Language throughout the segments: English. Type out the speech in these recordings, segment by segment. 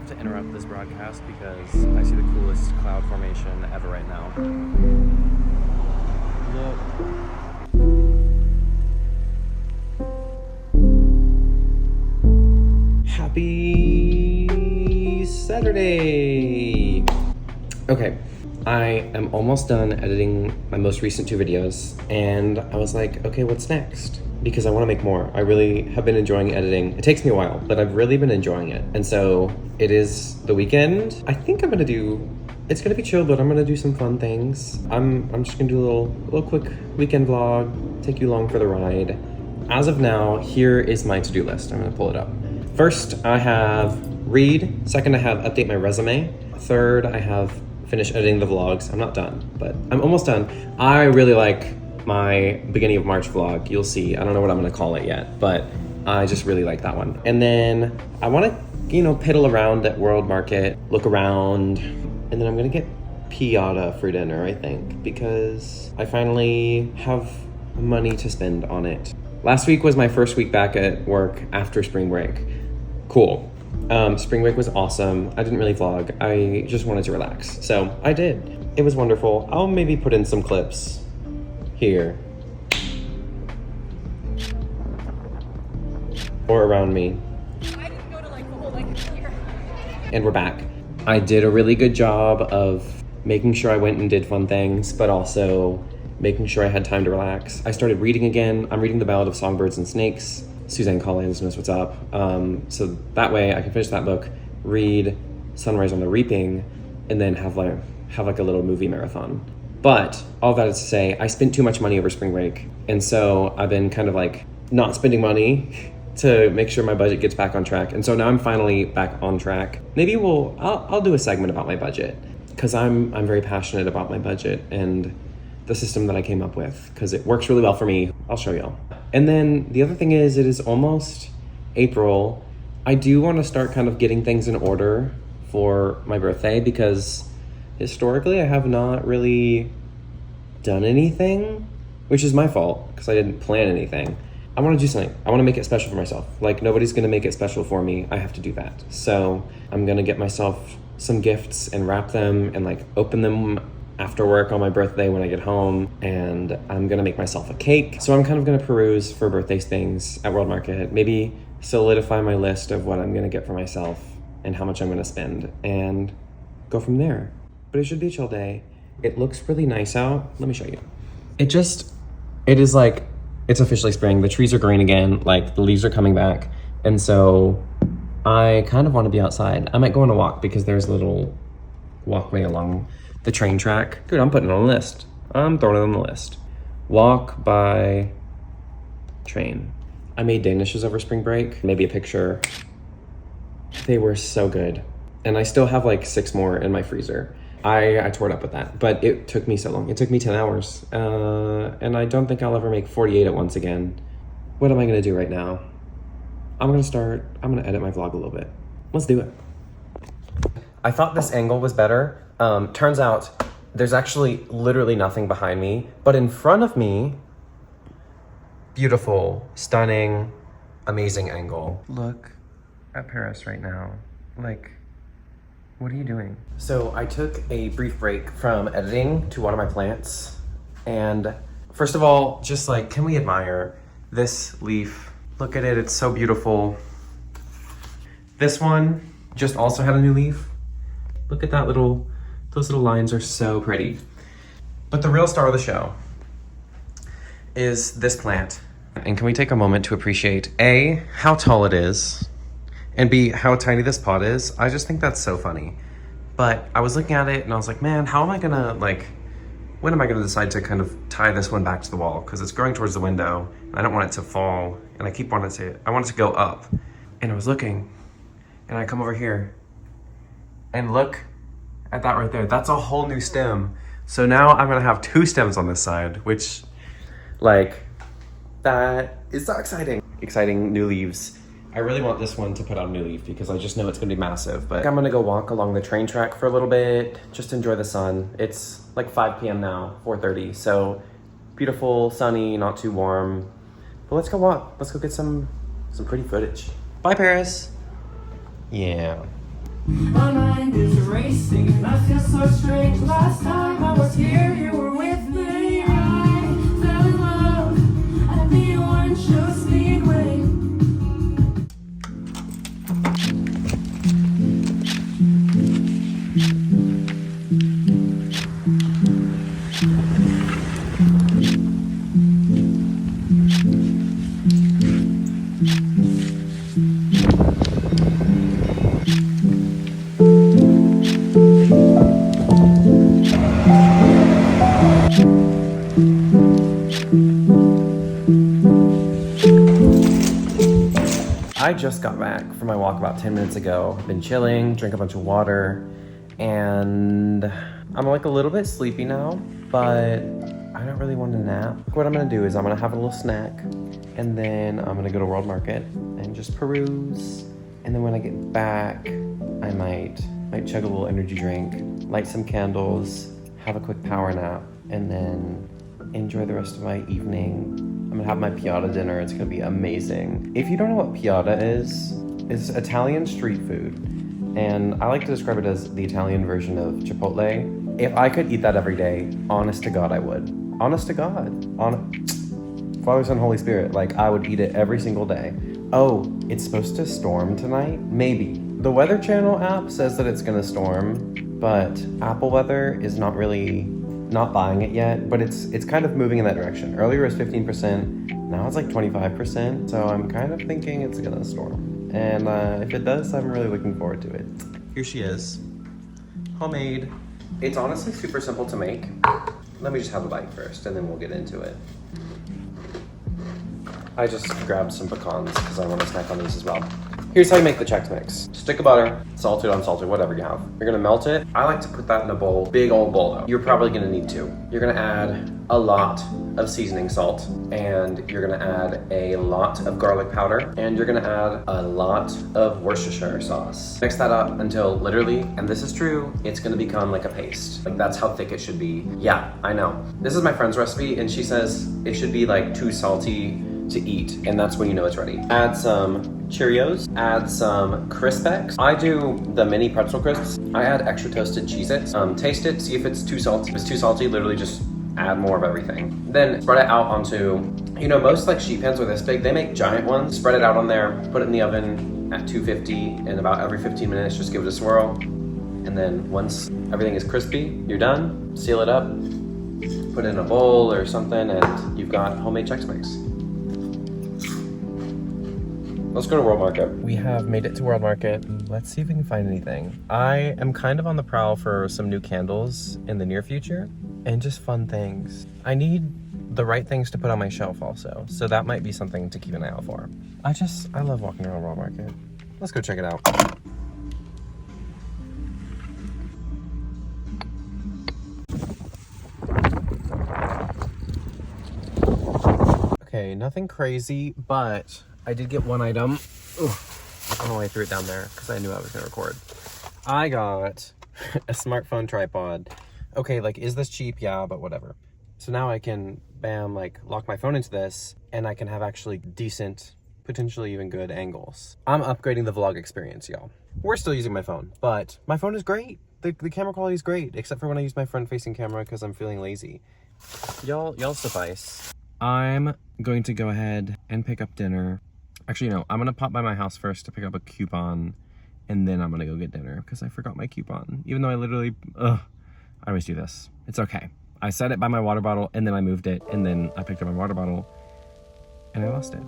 have to interrupt this broadcast because I see the coolest cloud formation ever right now. Look. Happy Saturday! Okay, I am almost done editing my most recent 2 videos, and I was like, okay, what's next? Because I want to make more. I really have been enjoying editing. It takes me a while, but I've really been enjoying it. And so it is the weekend. I think I'm gonna do, it's gonna be chill, but I'm gonna do some fun things. I'm just gonna do a little quick weekend vlog, take you along for the ride. As of now, here is my to-do list. I'm gonna pull it up. First, I have read. Second, I have update my resume. Third, I have finish editing the vlogs. I'm not done, but I'm almost done. I really like my beginning of March vlog. You'll see. I don't know what I'm gonna call it yet, but I just really like that one. And then I wanna, piddle around at World Market, look around, and then I'm gonna get piata for dinner, I think, because I finally have money to spend on it. Last week was my first week back at work after spring break. Cool. Spring break was awesome. I didn't really vlog. I just wanted to relax. So I did. It was wonderful. I'll maybe put in some clips here or around me. I didn't go to the whole here. And we're back. I did a really good job of making sure I went and did fun things, but also making sure I had time to relax. I started reading again. I'm reading The Ballad of Songbirds and Snakes. Suzanne Collins knows what's up. So that way I can finish that book, read Sunrise on the Reaping, and then have a little movie marathon. But all that is to say, I spent too much money over spring break. And so I've been kind of not spending money to make sure my budget gets back on track. And so now I'm finally back on track. Maybe I'll do a segment about my budget, because I'm very passionate about my budget and the system that I came up with, because it works really well for me. I'll show y'all. And then the other thing is, it is almost April. I do want to start kind of getting things in order for my birthday, because historically I have not really done anything, which is my fault because I didn't plan anything. I want to do something. I want to make it special for myself. Nobody's going to make it special for me. I have to do that. So I'm going to get myself some gifts and wrap them and open them after work on my birthday when I get home. And I'm going to make myself a cake. So I'm kind of going to peruse for birthday things at World Market, maybe solidify my list of what I'm going to get for myself and how much I'm going to spend, and go from there. But it should be a chill day. It looks really nice out. Let me show you. It is it's officially spring. The trees are green again. The leaves are coming back. And so I kind of want to be outside. I might go on a walk because there's a little walkway along the train track. Dude, I'm putting it on the list. I'm throwing it on the list. Walk by train. I made danishes over spring break. Maybe a picture. They were so good. And I still have 6 more in my freezer. I tore it up with that, but it took me so long. It took me 10 hours. And I don't think I'll ever make 48 at once again. What am I gonna do right now? I'm gonna edit my vlog a little bit. Let's do it. I thought this angle was better. Turns out there's actually literally nothing behind me, but in front of me, beautiful, stunning, amazing angle. Look at Paris right now. What are you doing? So I took a brief break from editing to water my plants. And first of all, just can we admire this leaf? Look at it, it's so beautiful. This one just also had a new leaf. Look at those little lines are so pretty. But the real star of the show is this plant. And can we take a moment to appreciate A, how tall it is, and B, how tiny this pot is? I just think that's so funny. But I was looking at it and I was like, man, how am I gonna, when am I gonna decide to kind of tie this one back to the wall? Because it's growing towards the window and I don't want it to fall. And I want it to go up. And I was looking and I come over here and look at that right there. That's a whole new stem. So now I'm gonna have 2 stems on this side, which that is so exciting. Exciting new leaves. I really want this one to put out a new leaf because I just know it's gonna be massive, but I'm gonna go walk along the train track for a little bit, just enjoy the sun. It's 5 p.m. now, 4:30, so beautiful, sunny, not too warm. But let's go walk. Let's go get some pretty footage. Bye, Paris. Yeah. My mind is racing and I feel so strange. Last time I was here, you were with me. I fell in love and the orange juice lead way. I just got back from my walk about 10 minutes ago. I've been chilling, drank a bunch of water, and I'm like a little bit sleepy now, but I don't really want to nap. What I'm gonna do is I'm gonna have a little snack, and then I'm gonna go to World Market and just peruse. And then when I get back, I might chug a little energy drink, light some candles, have a quick power nap, and then enjoy the rest of my evening. I'm gonna have my piada dinner. It's gonna be amazing. If you don't know what piada is, it's Italian street food. And I like to describe it as the Italian version of Chipotle. If I could eat that every day, honest to God, I would. Honest to God. Father, Son, Holy Spirit. Like, I would eat it every single day. Oh, it's supposed to storm tonight? Maybe. The Weather Channel app says that it's gonna storm, but Apple Weather is not buying it yet, but it's kind of moving in that direction. Earlier it was 15%, now it's like 25%, so I'm kind of thinking it's gonna storm. And if it does, I'm really looking forward to it. Here she is, homemade. It's honestly super simple to make. Let me just have a bite first, and then we'll get into it. I just grabbed some pecans because I want to snack on these as well. Here's how you make the Chex Mix. Stick of butter, salted, unsalted, whatever you have. You're gonna melt it. I like to put that in a bowl, big old bowl though. You're probably gonna need two. You're gonna add a lot of seasoning salt, and you're gonna add a lot of garlic powder, and you're gonna add a lot of Worcestershire sauce. Mix that up until literally, and this is true, it's gonna become like a paste. Like that's how thick it should be. Yeah, I know. This is my friend's recipe, and she says it should be like too salty to eat, and that's when you know it's ready. Add some Cheerios, add some Crispex. I do the mini pretzel crisps. I add extra toasted Cheez-Its. Taste it, see if it's too salty. If it's too salty, literally just add more of everything. Then spread it out onto, you know, most like sheet pans are this big. They make giant ones. Spread it out on there, put it in the oven at 250, and about every 15 minutes, just give it a swirl. And then once everything is crispy, you're done. Seal it up, put it in a bowl or something, and you've got homemade Chex Mix. Let's go to World Market. We have made it to World Market. Let's see if we can find anything. I am kind of on the prowl for some new candles in the near future and just fun things. I need the right things to put on my shelf also, so that might be something to keep an eye out for. I love walking around World Market. Let's go check it out. Okay, nothing crazy, but I did get one item. Ooh, I don't know why I threw it down there because I knew I was gonna record. I got a smartphone tripod. Okay, like, is this cheap? Yeah, but whatever. So now I can, bam, like, lock my phone into this, and I can have actually decent, potentially even good angles. I'm upgrading the vlog experience, y'all. We're still using my phone, but my phone is great. The camera quality is great, except for when I use my front-facing camera because I'm feeling lazy. Y'all suffice. I'm going to go ahead and pick up dinner. Actually, no, I'm gonna pop by my house first to pick up a coupon, and then I'm gonna go get dinner because I forgot my coupon. Even though I always do this. It's okay. I set it by my water bottle, and then I moved it, and then I picked up my water bottle, and I lost it.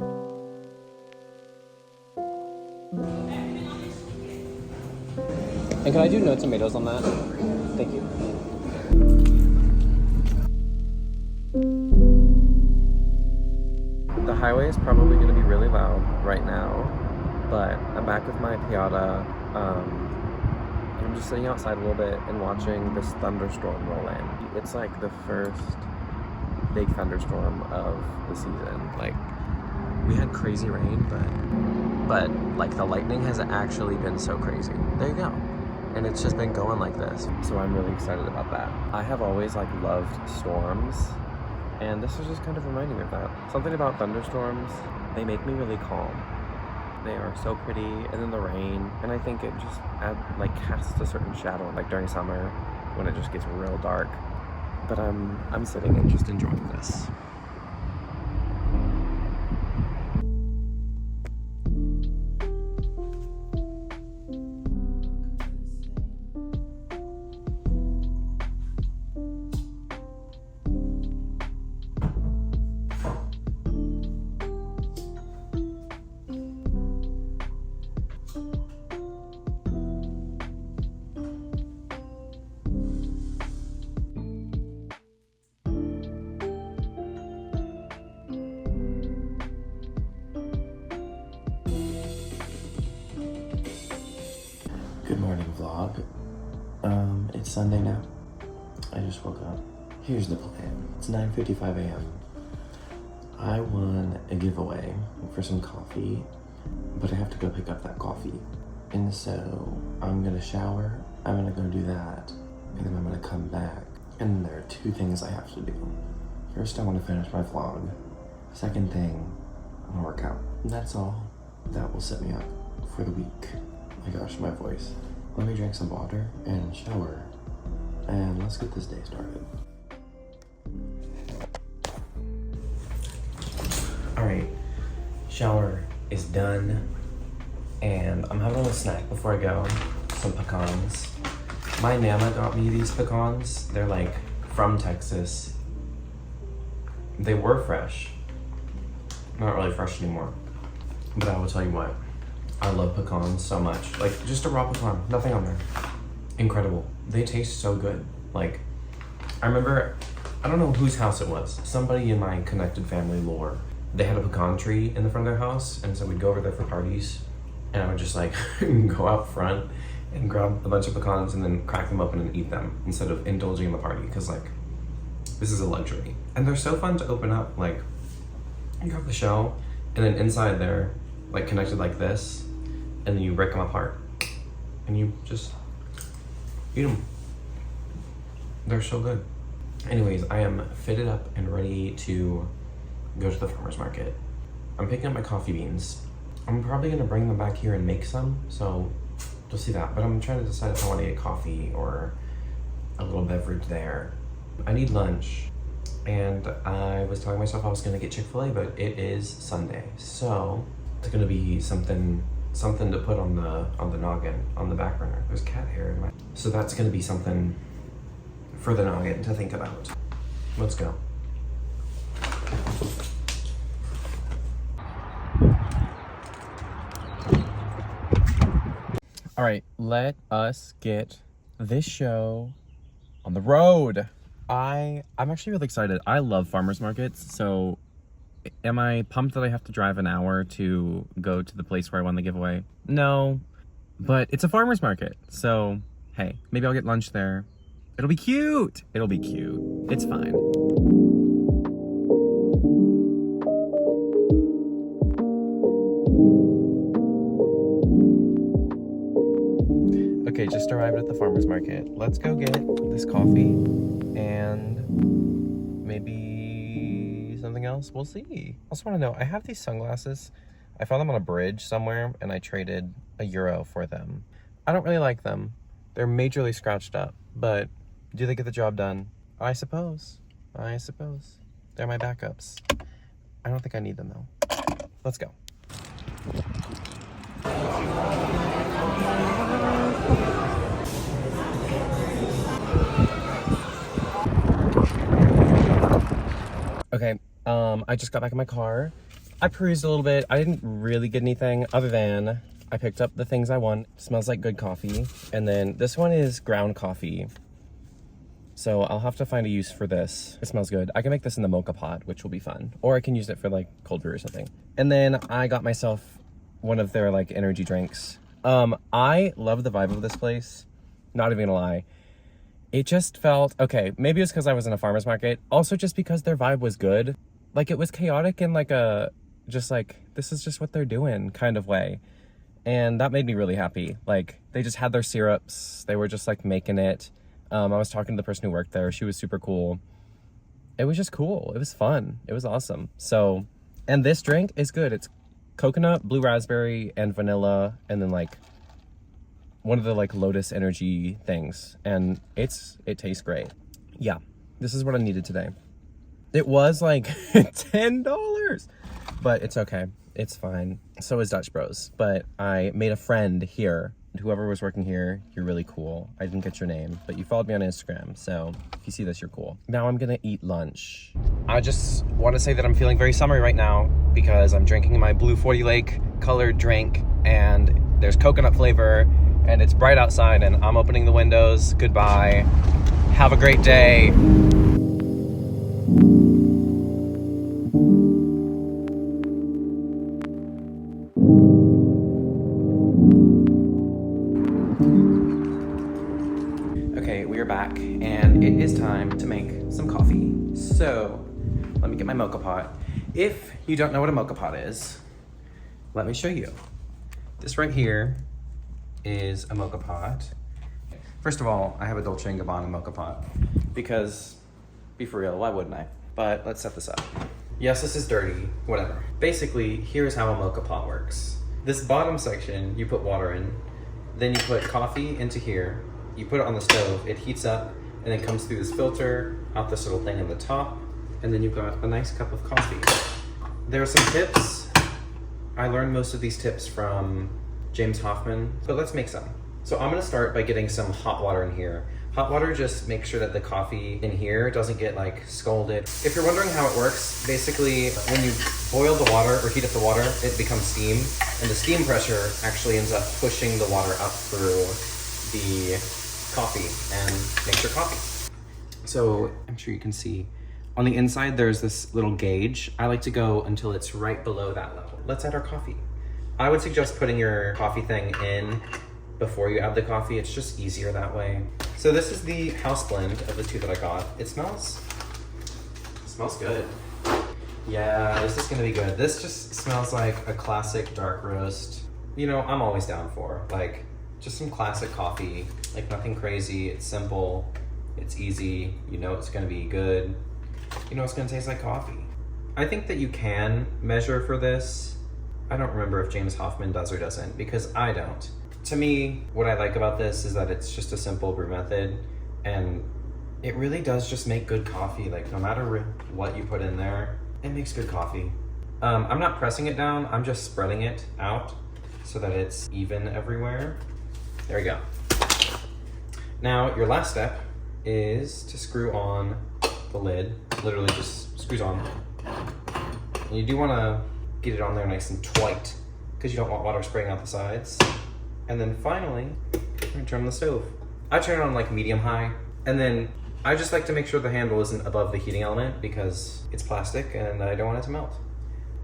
And can I do no tomatoes on that? Thank you. The highway is probably going to be really loud right now, but I'm back with my piada. I'm just sitting outside a little bit and watching this thunderstorm roll in. It's like the first big thunderstorm of the season. Like, we had crazy rain, but like the lightning has actually been so crazy. There you go. And it's just been going like this. So I'm really excited about that. I have always like loved storms, and this was just kind of reminding me of that. Something about thunderstorms, they make me really calm. They are so pretty, and then the rain, and I think it just casts a certain shadow, like during summer when it just gets real dark. But I'm sitting and just enjoying this. Good morning, vlog. It's Sunday now. I just woke up. Here's the plan. It's 9:55 a.m. I won a giveaway for some coffee, but I have to go pick up that coffee. And so I'm gonna shower, I'm gonna go do that, and then I'm gonna come back. And there are two things I have to do. First, I wanna finish my vlog. Second thing, I'm gonna work out. And that's all. That will set me up for the week. My gosh, my voice. Let me drink some water and shower, and let's get this day started. All right, shower is done, and I'm having a little snack before I go. Some pecans. My Nana got me these pecans. They're like from Texas. They were fresh. Not really fresh anymore, but I will tell you what. I love pecans so much. Like, just a raw pecan, nothing on there. Incredible. They taste so good. Like, I remember, I don't know whose house it was. Somebody in my connected family lore. They had a pecan tree in the front of their house, and so we'd go over there for parties, and I would just like go out front and grab a bunch of pecans and then crack them open and eat them instead of indulging in the party, because like, this is a luxury. And they're so fun to open up. Like, you got the shell, and then inside there, like connected like this, and then you rip them apart and you just eat them. They're so good. Anyways, I am fitted up and ready to go to the farmer's market. I'm picking up my coffee beans. I'm probably gonna bring them back here and make some, so you'll see that. But I'm trying to decide if I want to get coffee or a little beverage there. I need lunch, and I was telling myself I was gonna get Chick-fil-A, but it is Sunday, so it's gonna be something to put on the noggin, on the back burner. There's cat hair in my... So that's gonna be something for the noggin to think about. Let's go. All right, let us get this show on the road. I'm actually really excited. I love farmers markets, so am I pumped that I have to drive an hour to go to the place where I won the giveaway? No, but it's a farmer's market, so hey, maybe I'll get lunch there. It'll be cute. It'll be cute. It's fine. Okay, just arrived at the farmer's market. Let's go get this coffee and maybe something else. We'll see. I also want to know, I have these sunglasses. I found them on a bridge somewhere and I traded €1 for them. I don't really like them. They're majorly scratched up, but do they get the job done? I suppose. They're my backups. I don't think I need them though. Let's go. Okay, I just got back in my car. I perused a little bit. I didn't really get anything other than I picked up the things I want. It smells like good coffee. And then this one is ground coffee. So I'll have to find a use for this. It smells good. I can make this in the mocha pot, which will be fun. Or I can use it for like cold brew or something. And then I got myself one of their like energy drinks. I love the vibe of this place. Not even gonna lie. It just felt, okay, maybe it was because I was in a farmer's market. Also just because their vibe was good. Like it was chaotic in like a, just like, this is just what they're doing kind of way. And that made me really happy. Like they just had their syrups. They were just like making it. I was talking to the person who worked there. She was super cool. It was just cool. It was fun. It was awesome. So, and this drink is good. coconut, blue raspberry, and vanilla, and then like one of the like Lotus Energy things, and it tastes great. Yeah, this is what I needed today. It was like $10, but it's okay. It's fine. So is Dutch Bros. But I made a friend here. Whoever was working here, you're really cool. I didn't get your name, but you followed me on Instagram, so if you see this, you're cool. Now I'm gonna eat lunch. I just want to say that I'm feeling very summery right now because I'm drinking my Blue 40 Lake colored drink, and there's coconut flavor, and it's bright outside, and I'm opening the windows. Goodbye. Have a great day. Okay, we are back, and it is time to make some coffee. So, let me get my mocha pot. If you don't know what a mocha pot is, let me show you. This right here is a mocha pot. First of all, I have a Dolce & Gabbana mocha pot because, be for real, why wouldn't I? But let's set this up. Yes, this is dirty, whatever. Basically, here's how a mocha pot works. This bottom section, you put water in, then you put coffee into here, you put it on the stove, it heats up, and then comes through this filter, out this little thing in the top, and then you've got a nice cup of coffee. There are some tips. I learned most of these tips from James Hoffmann, but let's make some. So I'm gonna start by getting some hot water in here. Hot water just makes sure that the coffee in here doesn't get like scalded. If you're wondering how it works, basically when you boil the water or heat up the water, it becomes steam, and the steam pressure actually ends up pushing the water up through the coffee and makes your coffee. So I'm sure you can see on the inside there's this little gauge. I like to go until it's right below that level. Let's add our coffee. I would suggest putting your coffee thing in before you add the coffee. It's just easier that way. So this is the house blend of the two that I got. It smells good. Yeah, this is gonna be good. This just smells like a classic dark roast. You know, I'm always down for like just some classic coffee, like nothing crazy. It's simple, it's easy. You know it's gonna be good. You know it's gonna taste like coffee. I think that you can measure for this. I don't remember if James Hoffmann does or doesn't, because I don't. To me, what I like about this is that it's just a simple brew method, and it really does just make good coffee. Like no matter what you put in there, it makes good coffee. I'm not pressing it down, I'm just spreading it out so that it's even everywhere. There we go. Now, your last step is to screw on the lid. Literally just screws on. And you do wanna get it on there nice and tight because you don't want water spraying out the sides. And then finally, I'm gonna turn on the stove. I turn it on like medium high, and then I just like to make sure the handle isn't above the heating element because it's plastic and I don't want it to melt.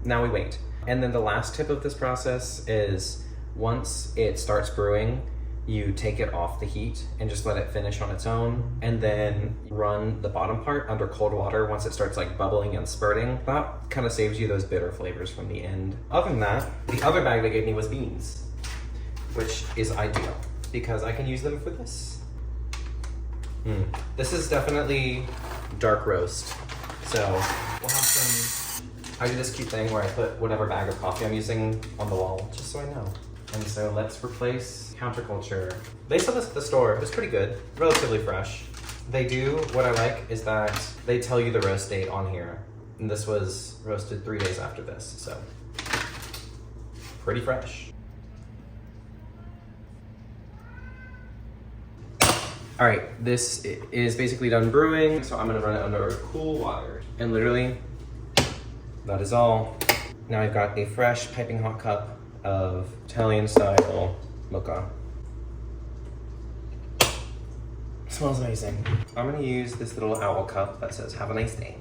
Now we wait. And then the last tip of this process is once it starts brewing, you take it off the heat and just let it finish on its own, and then run the bottom part under cold water once it starts like bubbling and spurting. That kind of saves you those bitter flavors from the end. Other than that, the other bag they gave me was beans, which is ideal because I can use them for this. This is definitely dark roast. So we'll have some, I do this cute thing where I put whatever bag of coffee I'm using on the wall, just so I know. And so let's replace Counterculture. They sell this at the store. It's pretty good, relatively fresh. They do, what I like is that they tell you the roast date on here. And this was roasted 3 days after this, so pretty fresh. All right, this is basically done brewing, so I'm gonna run it under cool water. And literally, that is all. Now I've got a fresh piping hot cup of Italian style mocha. Smells amazing. I'm gonna use this little owl cup that says "Have a nice day,"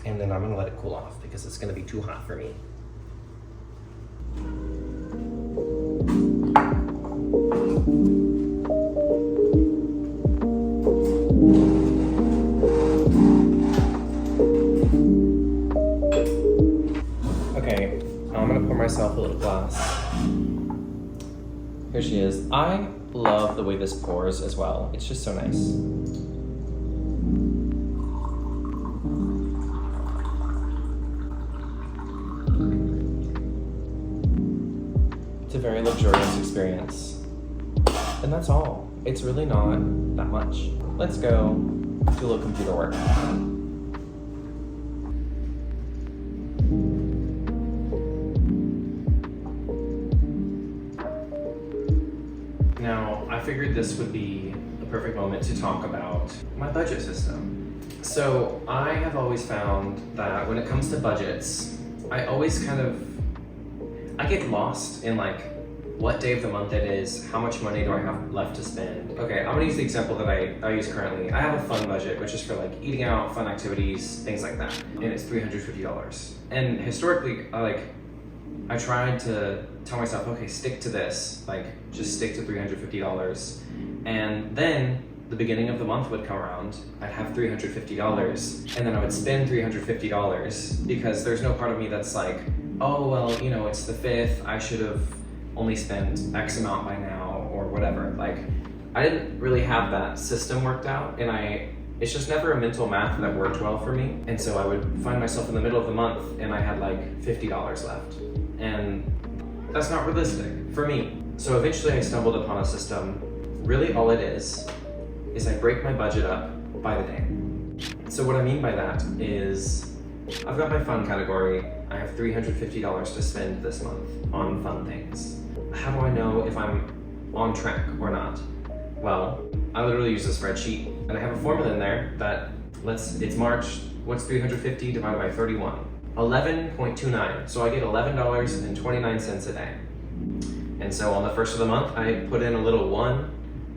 and then I'm gonna let it cool off because it's gonna be too hot for me. Okay, I'm gonna pour myself a little glass. Here she is. I love the way this pours as well. It's just so nice. very luxurious experience. And that's all. It's really not that much. Let's go do a little computer work. Now, I figured this would be the perfect moment to talk about my budget system. So I have always found that when it comes to budgets, I get lost in like what day of the month it is, how much money do I have left to spend. Okay, I'm gonna use the example that I use currently. I have a fun budget, which is for like eating out, fun activities, things like that. And it's $350. And historically, I tried to tell myself, okay, stick to this, like just stick to $350. And then the beginning of the month would come around, I'd have $350, and then I would spend $350 because there's no part of me that's like, oh, well, you know, it's the 5th, I should have only spent X amount by now or whatever. Like, I didn't really have that system worked out, and it's just never a mental math that worked well for me. And so I would find myself in the middle of the month and I had like $50 left. And that's not realistic for me. So eventually I stumbled upon a system. Really all it is I break my budget up by the day. So what I mean by that is I've got my fun category. I have $350 to spend this month on fun things. How do I know if I'm on track or not? Well, I literally use a spreadsheet and I have a formula in there that it's March, what's 350 divided by 31? 11.29, so I get $11.29 a day. And so on the first of the month, I put in a little 1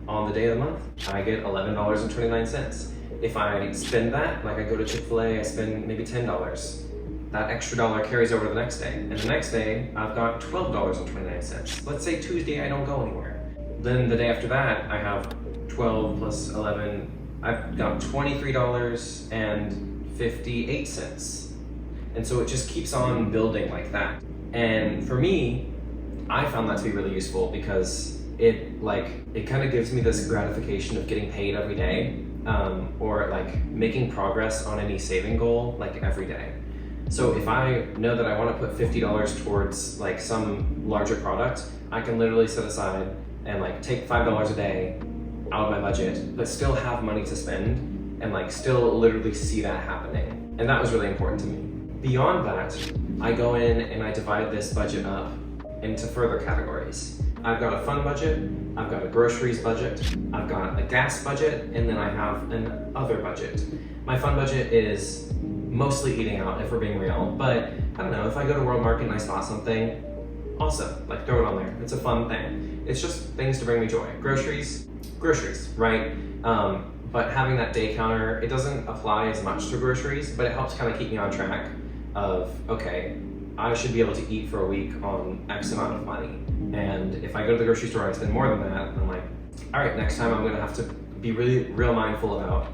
on the day of the month, I get $11.29. If I spend that, like I go to Chick-fil-A, I spend maybe $10. That extra dollar carries over to the next day. And the next day, I've got $12.29. Let's say Tuesday, I don't go anywhere. Then the day after that, I have 12 plus 11, I've got $23.58. And so it just keeps on building like that. And for me, I found that to be really useful because it kind of gives me this gratification of getting paid every day, or like making progress on any saving goal like every day. So if I know that I want to put $50 towards like some larger product, I can literally set aside and like take $5 a day out of my budget, but still have money to spend and like still literally see that happening. And that was really important to me. Beyond that, I go in and I divide this budget up into further categories. I've got a fun budget, I've got a groceries budget, I've got a gas budget, and then I have an other budget. My fun budget is mostly eating out, if we're being real, but I don't know, if I go to World Market and I spot something, awesome, like throw it on there. It's a fun thing. It's just things to bring me joy. Groceries, right? But having that day counter, it doesn't apply as much to groceries, but it helps kind of keep me on track of, okay, I should be able to eat for a week on X amount of money. And if I go to the grocery store and I spend more than that, I'm like, all right, next time I'm gonna have to be really real mindful about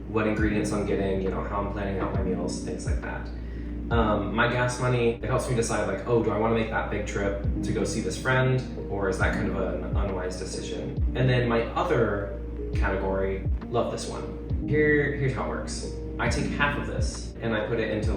what ingredients I'm getting, you know, how I'm planning out my meals, things like that. My gas money, it helps me decide like, oh, do I wanna make that big trip to go see this friend, or is that kind of an unwise decision? And then my other category, love this one. Here's how it works. I take half of this and I put it into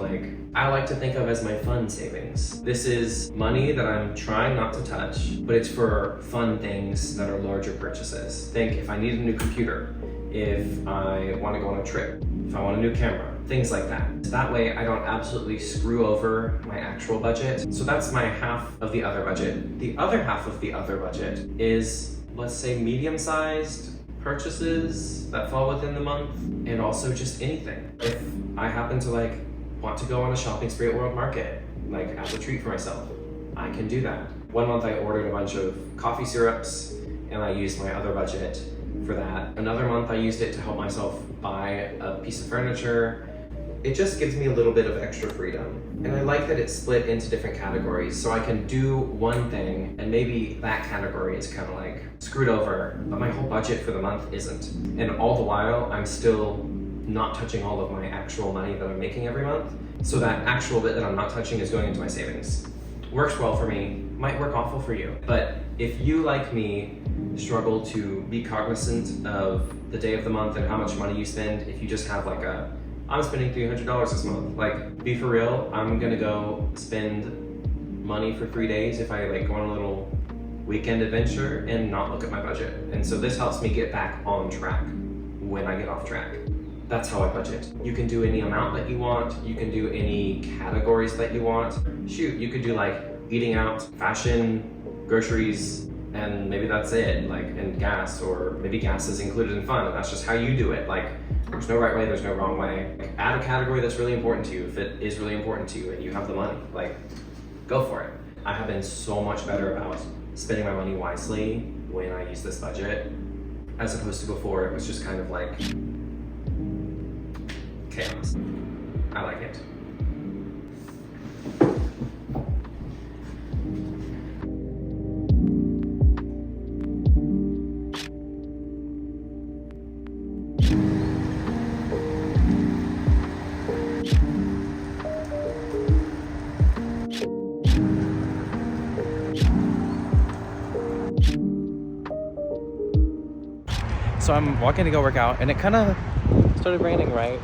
I like to think of as my fun savings. This is money that I'm trying not to touch, but it's for fun things that are larger purchases. Think if I need a new computer, if I want to go on a trip, if I want a new camera, things like that. That way I don't absolutely screw over my actual budget. So that's my half of the other budget. The other half of the other budget is, let's say, medium-sized purchases that fall within the month, and also just anything. If I happen to want to go on a shopping spree at World Market, as a treat for myself, I can do that. One month I ordered a bunch of coffee syrups and I used my other budget for that. Another month I used it to help myself buy a piece of furniture. It just gives me a little bit of extra freedom. And I like that it's split into different categories, so I can do one thing and maybe that category is kind of screwed over, but my whole budget for the month isn't. And all the while, I'm still not touching all of my actual money that I'm making every month. So that actual bit that I'm not touching is going into my savings. Works well for me, might work awful for you. But if you, like me, struggle to be cognizant of the day of the month and how much money you spend, if you just have I'm spending $300 this month. Be for real, I'm gonna go spend money for 3 days if I go on a little weekend adventure and not look at my budget. And so this helps me get back on track when I get off track. That's how I budget. You can do any amount that you want. You can do any categories that you want. Shoot, you could do like eating out, fashion, groceries, and maybe that's it, like, and gas, or maybe gas is included in fun, and that's just how you do it. Like, there's no right way, there's no wrong way. Like, add a category that's really important to you if it is really important to you and you have the money. Like, go for it. I have been so much better about spending my money wisely when I use this budget, as opposed to before it was just kind of like chaos. I like it. So I'm walking to go work out, and it kind of started raining, right?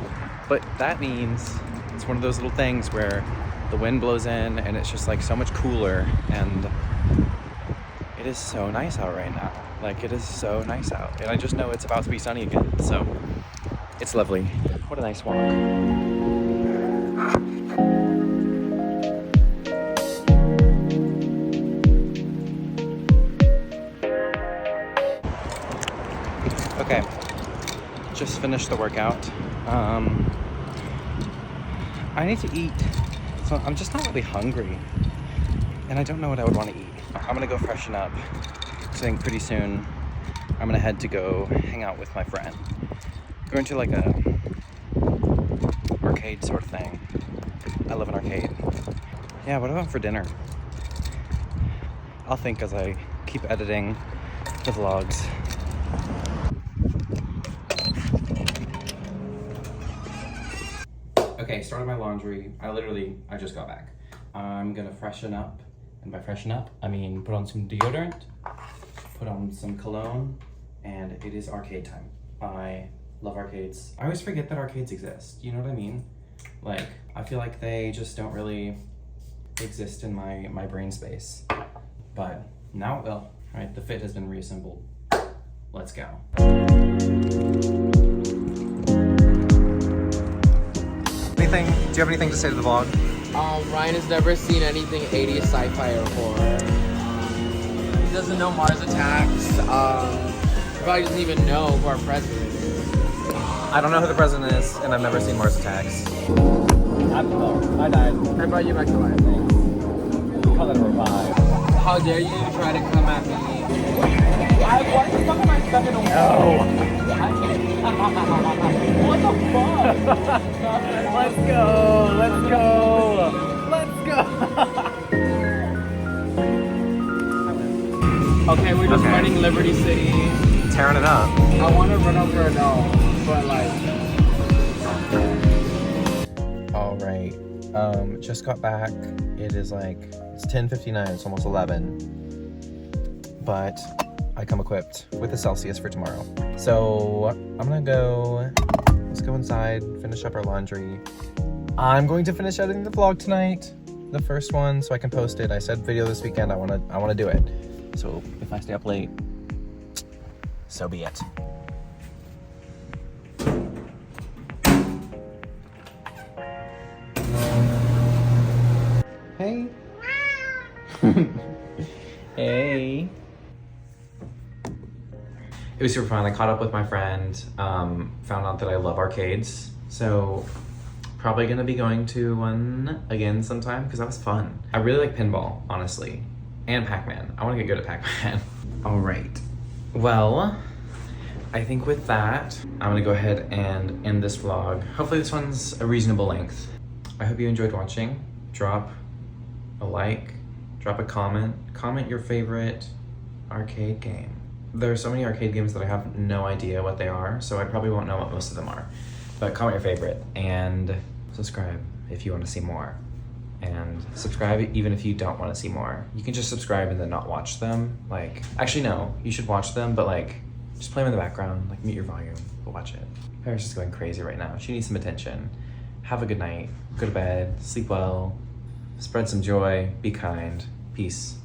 But that means it's one of those little things where the wind blows in and it's just like so much cooler, and it is so nice out right now. Like, it is so nice out, and I just know it's about to be sunny again, so it's lovely. What a nice walk. Okay, just finished the workout. I need to eat, so I'm just not really hungry, and I don't know what I would want to eat. I'm gonna go freshen up, because I think pretty soon I'm gonna head to go hang out with my friend. Going to like a arcade sort of thing. I love an arcade. Yeah, what do I want for dinner? I'll think as I keep editing the vlogs. Okay, started my laundry. I just got back. I'm gonna freshen up, and by freshen up, I mean put on some deodorant, put on some cologne, and it is arcade time. I love arcades. I always forget that arcades exist, you know what I mean? Like, I feel like they just don't really exist in my brain space. But now it will, right? The fit has been reassembled. Let's go. Do you have anything to say to the vlog? Ryan has never seen anything 80s sci-fi or horror. He doesn't know Mars Attacks. He probably doesn't even know who our president is. I don't know who the president is, and I've never seen Mars Attacks. I died. I brought you back to life. Call it a revive. How dare you try to come at me? Why the fuck am I stuck in a No. What the fuck? Let's go. Let's go. Let's go. Okay, we're just running Liberty City. Tearing it up. I want to run over a dog, but like... All right. Just got back. It is like, it's 10:59. It's almost 11. But I come equipped with a Celsius for tomorrow. So I'm gonna go, let's go inside, finish up our laundry. I'm going to finish editing the vlog tonight, the first one, so I can post it. I said video this weekend, I wanna do it. So if I stay up late, so be it. Hey. Hey. It was super fun. I caught up with my friend, found out that I love arcades. So probably gonna be going to one again sometime because that was fun. I really like pinball, honestly, and Pac-Man. I wanna get good at Pac-Man. All right. Well, I think with that, I'm gonna go ahead and end this vlog. Hopefully this one's a reasonable length. I hope you enjoyed watching. Drop a like, drop a comment your favorite arcade game. There are so many arcade games that I have no idea what they are, so I probably won't know what most of them are. But comment your favorite, and subscribe if you want to see more. And subscribe even if you don't want to see more. You can just subscribe and then not watch them. Like, actually no, you should watch them, but like, just play them in the background, like mute your volume, but watch it. Paris is going crazy right now. She needs some attention. Have a good night, go to bed, sleep well, spread some joy, be kind, peace.